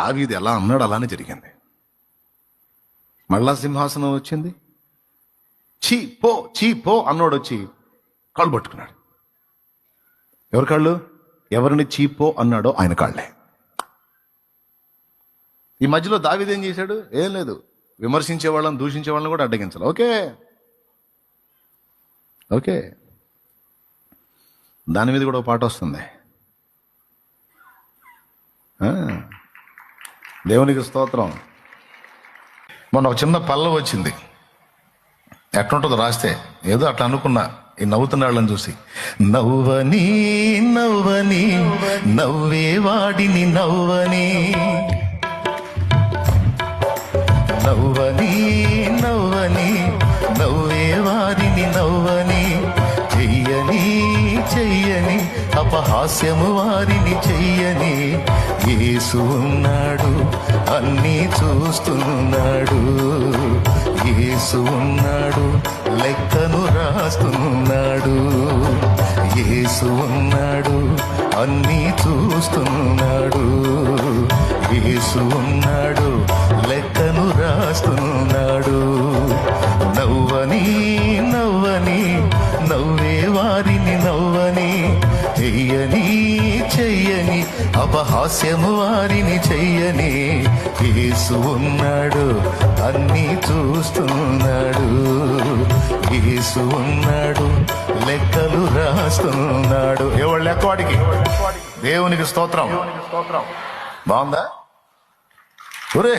దావీదు ఎలా అన్నాడు అలానే జరిగింది. మళ్ళా సింహాసనం వచ్చింది. చీ పో అన్నోడు వచ్చి కాళ్ళు పట్టుకున్నాడు. ఎవరి కాళ్ళు? ఎవరిని చీపో అన్నాడో ఆయన కాళ్ళే. ఈ మధ్యలో దావీదు ఏం చేశాడు? ఏం లేదు, విమర్శించే వాళ్ళని దూషించే వాళ్ళని కూడా అడ్డగించాలి. ఓకే దాని మీద కూడా ఒక పాట వస్తుంది. దేవునికి స్తోత్రం. మొన్న ఒక చిన్న పల్లవి వచ్చింది. ఎట్లుంటుందో రాస్తే ఏదో అట్లా అనుకున్నా ఈ నవ్వుతున్న వాళ్ళని చూసి. నవ్వని నవ్వని నవ్వే వాడిని నవ్వని, నవ్వని నవ్వని నవ్వే వారిని నవ్వని, చెయ్యని అపహాస్యము వారిని చెయ్యని. యేసు ఉన్నాడు అన్నీ చూస్తున్నాడు, యేసు ఉన్నాడు లెక్కను రాస్తున్నాడు, యేసు ఉన్నాడు అన్నీ చూస్తున్నాడు, యేసు ఉన్నాడు లెక్కను రాస్తున్నాడు. నవ్వని నవ్వని నవ్వే వారిని నవ్వని, చెయ్యని అపహాస్యము వారిని చెయ్యని. యేసు ఉన్నాడు అన్నీ చూస్తున్నాడు, యేసు ఉన్నాడు లెక్కలు రాస్తున్నాడు. ఎవడు లెక్క వాడికి? దేవునికి స్తోత్రం. బాగుందా? ఒరే